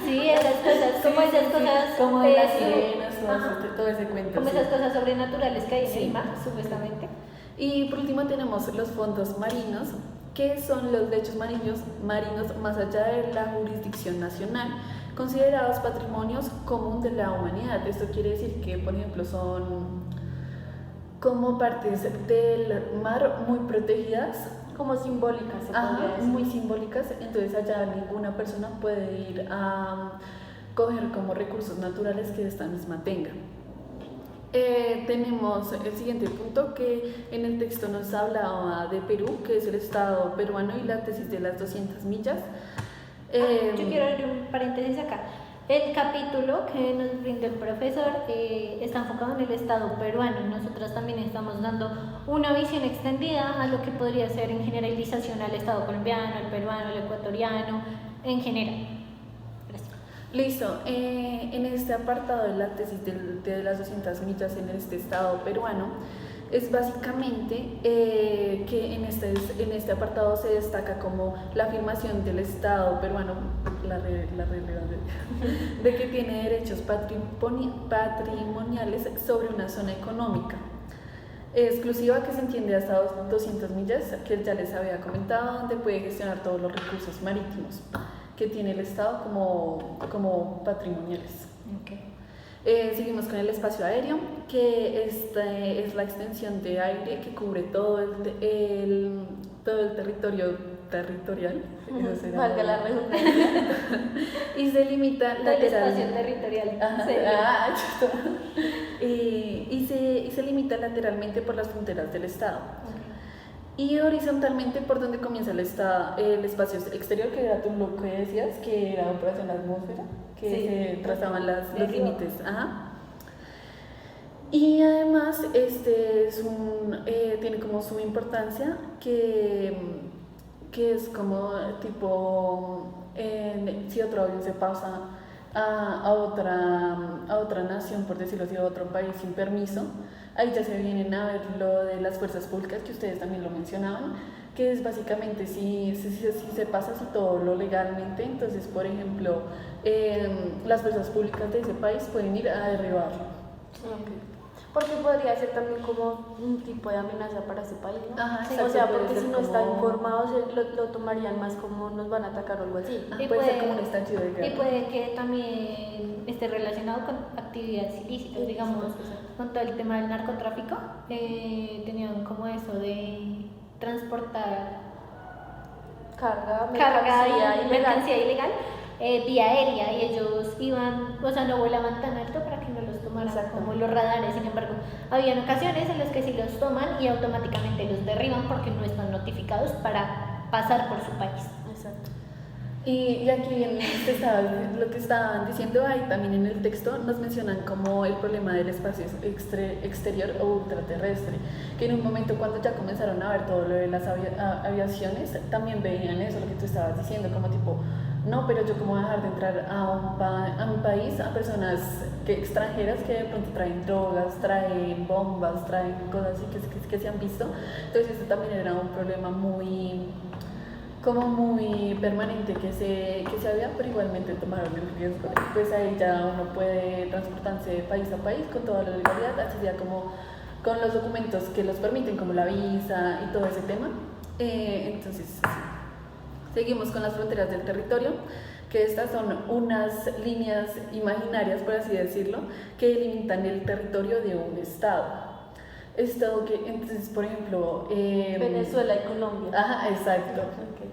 Sí, esas cosas, como esas cosas como de las eso. sirenas, Ajá. todo ese cuento. Como sí. esas cosas sobrenaturales que hay en Sí. el mar, supuestamente. Y por último tenemos los fondos marinos, que son los lechos marinos más allá de la jurisdicción nacional, considerados patrimonios común de la humanidad. Esto quiere decir que, por ejemplo, son como partes del mar muy protegidas, Como simbólicas, se podría decir. muy simbólicas, entonces allá ninguna persona puede ir a coger como recursos naturales que esta misma tenga. Tenemos el siguiente punto, que en el texto nos hablaba de Perú, que es el estado peruano y la tesis de las 200 millas. Yo quiero abrir un paréntesis acá. El capítulo que nos brinda el profesor está enfocado en el estado peruano. Nosotros también estamos dando una visión extendida a lo que podría ser en generalización al estado colombiano, el peruano, el ecuatoriano, en general. Gracias. Listo, en este apartado de la tesis de las 200 millas en este estado peruano, es básicamente que en este apartado se destaca como la afirmación del estado peruano, de que tiene derechos patrimoniales sobre una zona económica exclusiva que se entiende hasta 200 millas, que ya les había comentado, donde puede gestionar todos los recursos marítimos que tiene el Estado como patrimoniales. Okay. Seguimos con el espacio aéreo, que es la extensión de aire que cubre todo el territorial. Eso será. Valga la redundancia. Y se limita Todo el espacio lateralmente. territorial. Ajá, Sí. y se limita lateralmente por las fronteras del Estado. Okay. Y horizontalmente por donde comienza el espacio exterior, que era tú lo que decías, que era operación atmósfera, que Sí. se trazaban los Arriba. límites. Ajá. Y además tiene como su importancia que es como tipo, si otro avión se pasa a otra nación, por decirlo así, a otro país sin permiso, ahí ya se vienen a ver lo de las fuerzas públicas, que ustedes también lo mencionaban, que es básicamente si se pasa así todo lo legalmente, entonces, por ejemplo, las fuerzas públicas de ese país pueden ir a derribarlo. Okay. Porque podría ser también como un tipo de amenaza para ese país, ¿no? Ajá, Sí, exacto, o sea, puede porque ser si no como- están informados lo tomarían más como nos van a atacar o algo así. Ajá, Y puede ser puede- como un estallido de guerra. Y puede que también esté relacionado con actividades ilícitas, digamos, con todo el tema del narcotráfico. Tenían como eso de transportar Carga, carga mercancía y mercancía ilegal vía aérea, y ellos iban, o sea, no volaban tan alto para que no los tomaran Exacto. como los radares. Sin embargo, habían ocasiones en las que sí los toman y automáticamente los derriban porque no están notificados para pasar por su país. Exacto. Y aquí lo que estaban diciendo ahí también en el texto nos mencionan como el problema del espacio exterior o ultraterrestre, que en un momento cuando ya comenzaron a ver todo lo de las aviaciones, también veían eso, lo que tú estabas diciendo, como tipo, no, pero yo cómo voy a dejar de entrar a mi país a personas extranjeras que de pronto traen drogas, traen bombas, traen cosas así que se han visto. Entonces eso también era un problema muy permanente que se había, pero igualmente tomaron el riesgo. Y pues ahí ya uno puede transportarse de país a país con toda la legalidad, así ya como con los documentos que los permiten, como la visa y todo ese tema. Entonces, sí. Seguimos con las fronteras del territorio, que estas son unas líneas imaginarias, por así decirlo, que delimitan el territorio de un estado. Estado que, entonces, por ejemplo... Venezuela y Colombia. Ajá, exacto. Okay.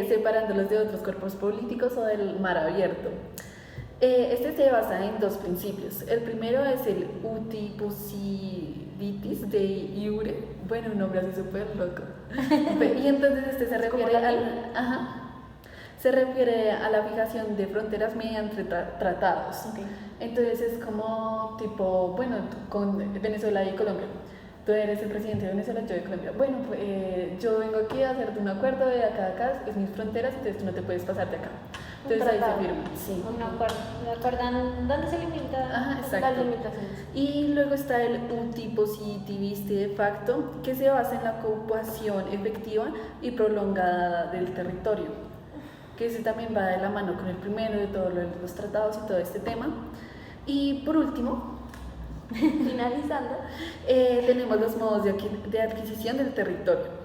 separándolos de otros cuerpos políticos o del mar abierto. Este se basa en dos principios. El primero es el uti possidetis de iure, bueno, un nombre así súper loco. Y entonces este se refiere a la fijación de fronteras mediante tratados. Okay. Entonces es como tipo, bueno, con Venezuela y Colombia. Tú eres el presidente de Venezuela, yo de Colombia. Bueno, pues, yo vengo aquí a hacerte un acuerdo de acá a acá, es mis fronteras, entonces tú no te puedes pasar de acá. Entonces ahí se firma. Sí. Un acuerdo. ¿Recuerdan dónde se limita? Ajá, Las exacto. limitaciones. Y luego está el uti positivisti de facto, que se basa en la ocupación efectiva y prolongada del territorio, que ese también va de la mano con el primero de todos los tratados y todo este tema. Y por último, Finalizando, tenemos los modos de adquisición del territorio.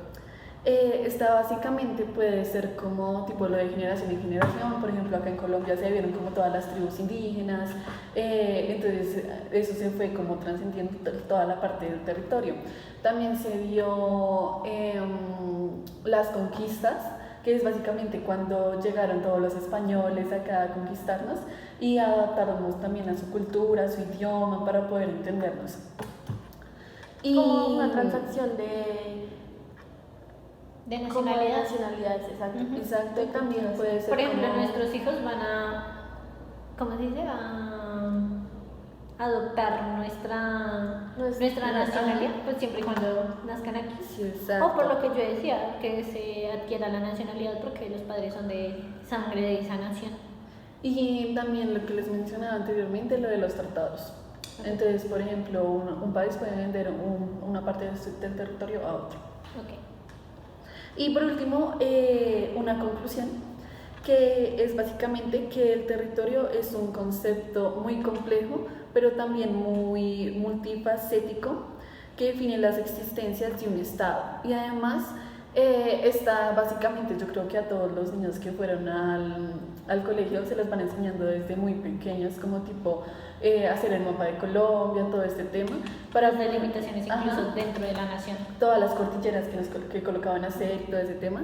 Esta básicamente puede ser como tipo lo de generación en generación. Por ejemplo, acá en Colombia se vieron como todas las tribus indígenas, entonces eso se fue como trascendiendo toda la parte del territorio. También se vio las conquistas, que es básicamente cuando llegaron todos los españoles acá a conquistarnos y adaptarnos también a su cultura, a su idioma, para poder entendernos. y como una transacción de como de nacionalidad. nacionalidades, exacto. Ujú. Exacto, y también puede ser Por ejemplo, como... nuestros hijos van ¿cómo se dice? A adoptar nuestra nacionalidad, pues siempre y cuando nazcan aquí. Sí, exacto. O por lo que yo decía, que se adquiera la nacionalidad porque los padres son de sangre de esa nación. Y también lo que les mencionaba anteriormente, lo de los tratados. Entonces, por ejemplo, un país puede vender una parte del territorio a otro. Okay. Y por último, una conclusión, que es básicamente que el territorio es un concepto muy complejo, pero también muy multifacético, que define las existencias de un Estado. Y además está básicamente, yo creo que a todos los niños que fueron al colegio se les van enseñando desde muy pequeños, como tipo hacer el mapa de Colombia, todo este tema, para Las delimitaciones incluso Ajá. dentro de la nación. Todas las cordilleras que colocaban a hacer y todo ese tema,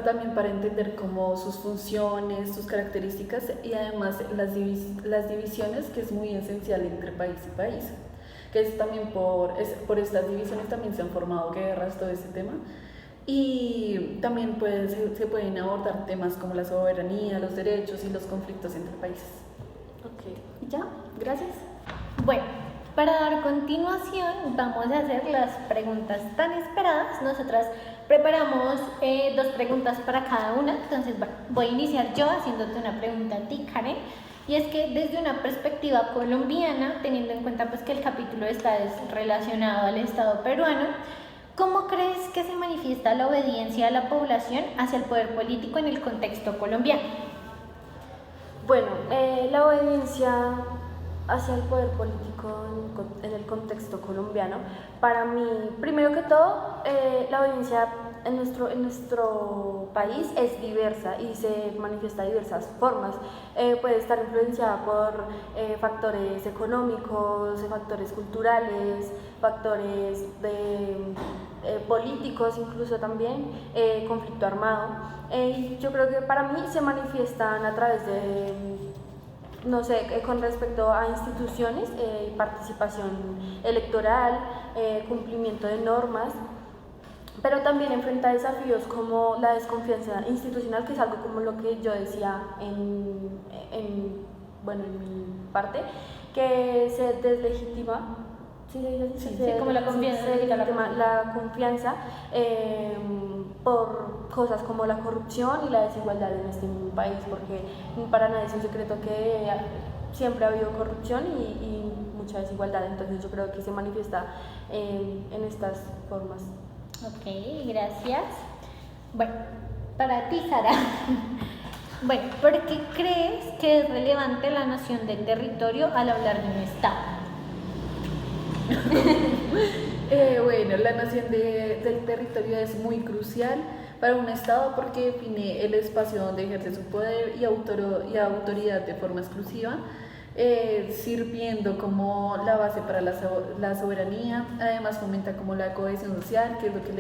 también para entender como sus funciones, sus características y además las divisiones, que es muy esencial entre país y país, que es también por estas divisiones también se han formado guerras, todo ese tema. Y también se pueden abordar temas como la soberanía, los derechos y los conflictos entre países. Ok, y ya, gracias. Bueno, para dar continuación vamos a hacer las preguntas tan esperadas. Nosotras preparamos 2 preguntas para cada una. Entonces, bueno, voy a iniciar yo haciéndote una pregunta a ti, Karen. Y es que desde una perspectiva colombiana, teniendo en cuenta pues que el capítulo está relacionado al Estado peruano, ¿cómo crees que se manifiesta la obediencia de la población hacia el poder político en el contexto colombiano? Bueno, la obediencia hacia el poder político en el contexto colombiano, para mí, primero que todo, la obediencia en nuestro país es diversa y se manifiesta de diversas formas. Puede estar influenciada por factores económicos, factores culturales, factores políticos incluso también, conflicto armado. Yo creo que para mí se manifiestan a través de, no sé, con respecto a instituciones, participación electoral, cumplimiento de normas, pero también enfrenta desafíos como la desconfianza institucional, que es algo como lo que yo decía en mi parte, que se deslegitima. Sí, como la confianza. Se deslegitima la confianza por cosas como la corrupción y la desigualdad en este país, porque para nadie es un secreto que siempre ha habido corrupción y mucha desigualdad, entonces yo creo que se manifiesta en estas formas. Ok, gracias. Bueno, para ti, Sara. Bueno, ¿por qué crees que es relevante la noción de territorio al hablar de un Estado? Bueno, la noción del territorio es muy crucial para un Estado porque define el espacio donde ejerce su poder y autoridad de forma exclusiva. sirviendo como la base para la soberanía. Además fomenta como la cohesión social, que es lo que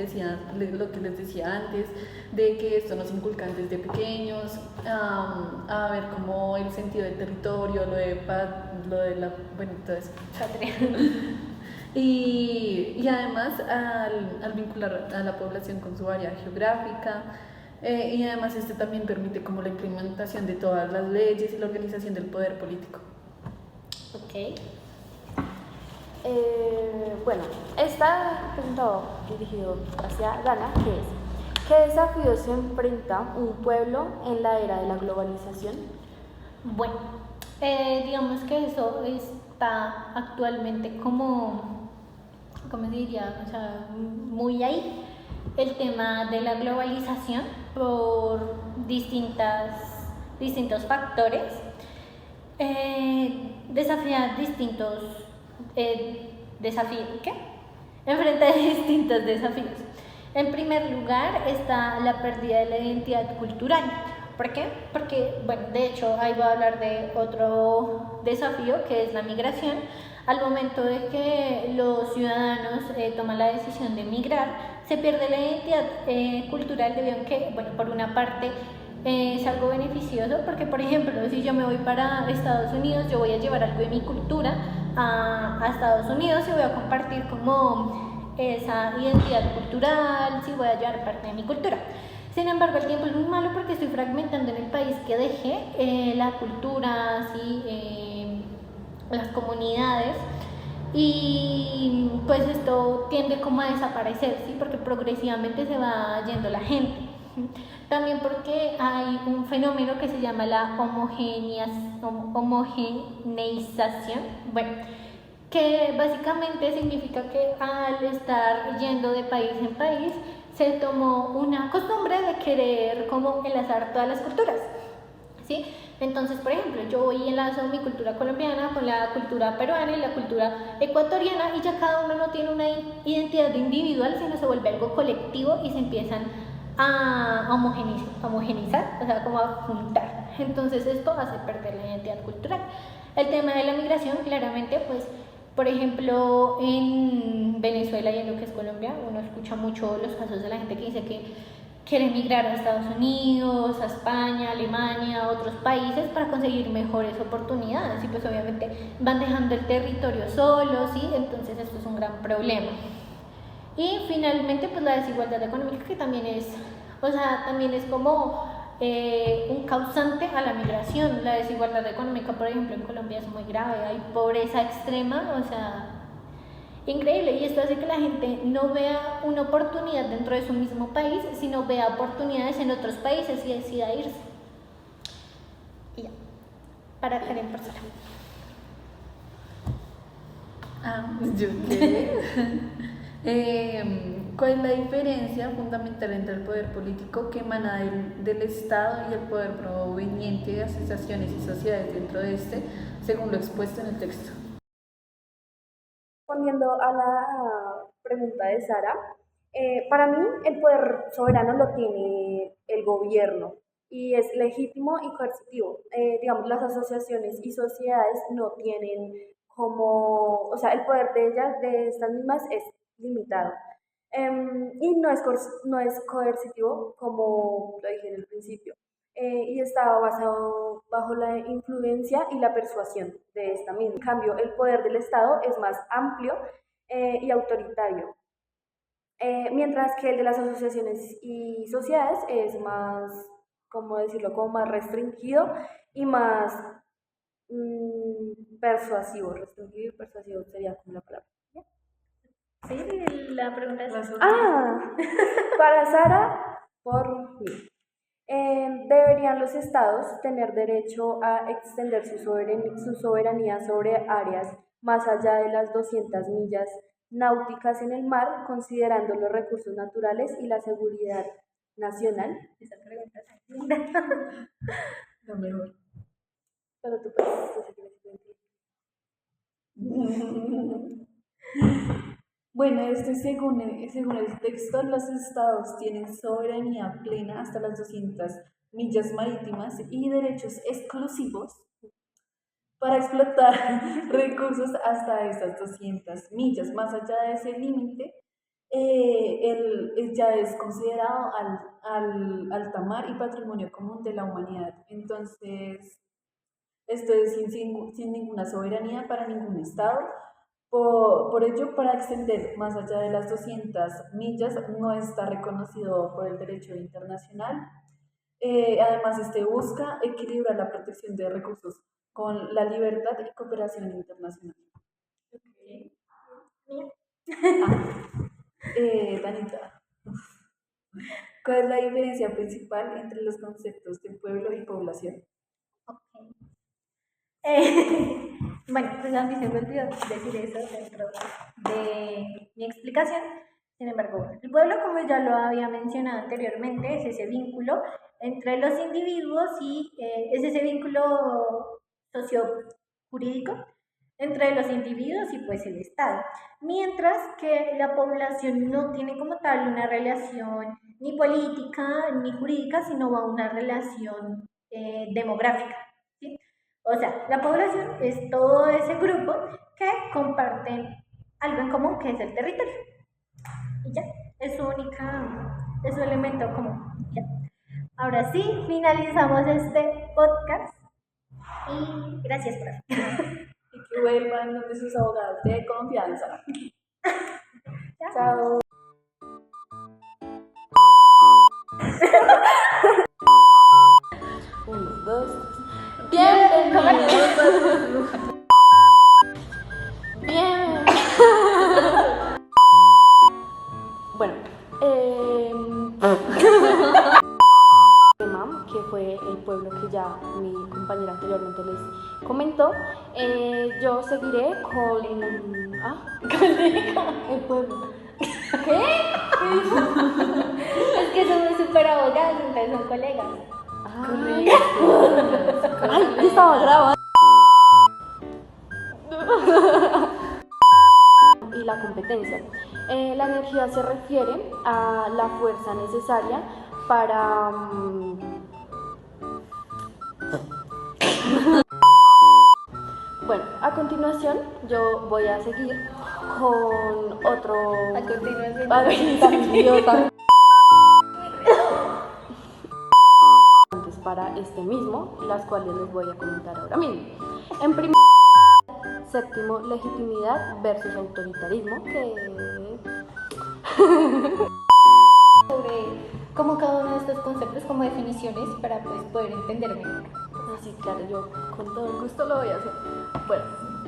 lo que les decía antes, de que esto nos inculcan desde pequeños, a ver como el sentido del territorio, lo de la, bueno, todo eso. Y además al vincular a la población con su área geográfica, y además este también permite como la implementación de todas las leyes y la organización del poder político. Ok. Bueno, está presentado dirigido hacia Dana, que es: ¿qué desafíos se enfrenta un pueblo en la era de la globalización? Bueno, digamos que eso está actualmente como, ¿cómo se diría? O sea, muy ahí, el tema de la globalización por distintos factores. Desafía distintos desafíos, ¿qué? Enfrenta distintos desafíos. En primer lugar está la pérdida de la identidad cultural. ¿Por qué? Porque, bueno, de hecho ahí voy a hablar de otro desafío que es la migración. Al momento de que los ciudadanos toman la decisión de migrar, se pierde la identidad cultural debido a que, bueno, por una parte es algo beneficioso porque, por ejemplo, si yo me voy para Estados Unidos, yo voy a llevar algo de mi cultura a Estados Unidos y voy a compartir como esa identidad cultural, sí voy a llevar parte de mi cultura. Sin embargo, el tiempo es muy malo porque estoy fragmentando en el país que dejé la cultura, ¿sí? Las comunidades, y pues esto tiende como a desaparecer, ¿sí? Porque progresivamente se va yendo la gente. También porque hay un fenómeno que se llama la homogeneización, bueno, que básicamente significa que al estar yendo de país en país se tomó una costumbre de querer como enlazar todas las culturas, ¿sí? Entonces, por ejemplo, yo voy y enlazo mi cultura colombiana con la cultura peruana y la cultura ecuatoriana, y ya cada uno no tiene una identidad individual, sino se vuelve algo colectivo y se empiezan a homogenizar, o sea, como a juntar. Entonces esto hace perder la identidad cultural. El tema de la migración, claramente, pues, por ejemplo, en Venezuela y en lo que es Colombia, uno escucha mucho los casos de la gente que dice que quiere emigrar a Estados Unidos, a España, Alemania, a otros países para conseguir mejores oportunidades, y pues obviamente van dejando el territorio solo, ¿sí? Entonces esto es un gran problema. Y finalmente, pues la desigualdad económica, que también es, o sea, también es como un causante a la migración. La desigualdad económica, por ejemplo, en Colombia es muy grave, hay pobreza extrema, o sea, increíble, y esto hace que la gente no vea una oportunidad dentro de su mismo país, sino vea oportunidades en otros países y decida irse. Y ya, para Karen Porcela. Yo qué. ¿Cuál es la diferencia fundamental entre el poder político que emana del Estado y el poder proveniente de asociaciones y sociedades dentro de este, según lo expuesto en el texto? Respondiendo a la pregunta de Sara, para mí el poder soberano lo tiene el gobierno y es legítimo y coercitivo. Digamos, las asociaciones y sociedades no tienen como, o sea, el poder de ellas, de estas mismas, es limitado. Y no es coercitivo, como lo dije en el principio, y está basado bajo la influencia y la persuasión de esta misma. En cambio, el poder del Estado es más amplio y autoritario, mientras que el de las asociaciones y sociedades es más, ¿cómo decirlo?, como más restringido y más persuasivo. Restringido y persuasivo sería como la palabra. Sí, la pregunta es... Para Sara, por mí. Deberían los estados tener derecho a extender su soberanía sobre áreas más allá de las 200 millas náuticas en el mar, considerando los recursos naturales y la seguridad nacional. Esa pregunta es linda. Lo mejor. Pero tú puedes. Bueno, según el texto, los estados tienen soberanía plena hasta las 200 millas marítimas y derechos exclusivos para explotar recursos hasta esas 200 millas. Más allá de ese límite, él ya es considerado alta mar y patrimonio común de la humanidad. Entonces, esto es sin ninguna soberanía para ningún Estado. Por ello, para extender más allá de las 200 millas, no está reconocido por el derecho internacional. Además, este busca equilibrar la protección de recursos con la libertad y cooperación internacional. Danita, ¿cuál es la diferencia principal entre los conceptos de pueblo y población? Ok. Bueno, pues a mí se me olvidó decir eso dentro de mi explicación. Sin embargo, bueno, el pueblo, como ya lo había mencionado anteriormente, es ese vínculo entre los individuos y es ese vínculo sociojurídico entre los individuos y pues el Estado. Mientras que la población no tiene como tal una relación ni política ni jurídica, sino va a una relación demográfica. ¿Sí? O sea, la población es todo ese grupo que comparten algo en común, que es el territorio. Y ya, es su elemento común. ¿Ya? Ahora sí, finalizamos este podcast y gracias por ver. Y que vuelvan donde sus abogados de confianza. Chao. Uno, dos, bienvenidos. Bien. Bueno, tema que fue el pueblo que ya mi compañera anteriormente les comentó, yo seguiré con el pueblo. ¿Qué? Es que somos súper abogados, entonces son colegas. Ay, yo estaba grabando. Y la competencia. La energía se refiere a la fuerza necesaria para bueno, a continuación yo voy a seguir con otro A continuación. para este mismo, las cuales les voy a comentar ahora mismo. En primer séptimo, legitimidad versus autoritarismo, que Sobre como cada uno de estos conceptos como definiciones para pues, poder entender mejor. así, claro, yo con todo el gusto lo voy a hacer. Bueno,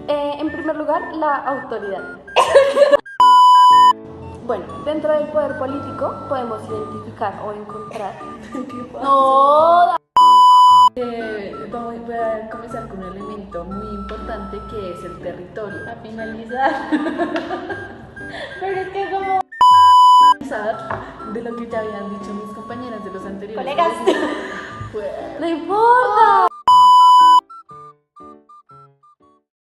en primer lugar, la autoridad. Bueno, dentro del poder político podemos identificar o encontrar. No. Voy a comenzar con un elemento muy importante que es el territorio. A finalizar. Pero es que como De lo que ya habían dicho mis compañeras de los anteriores. colegas. Pues, No importa.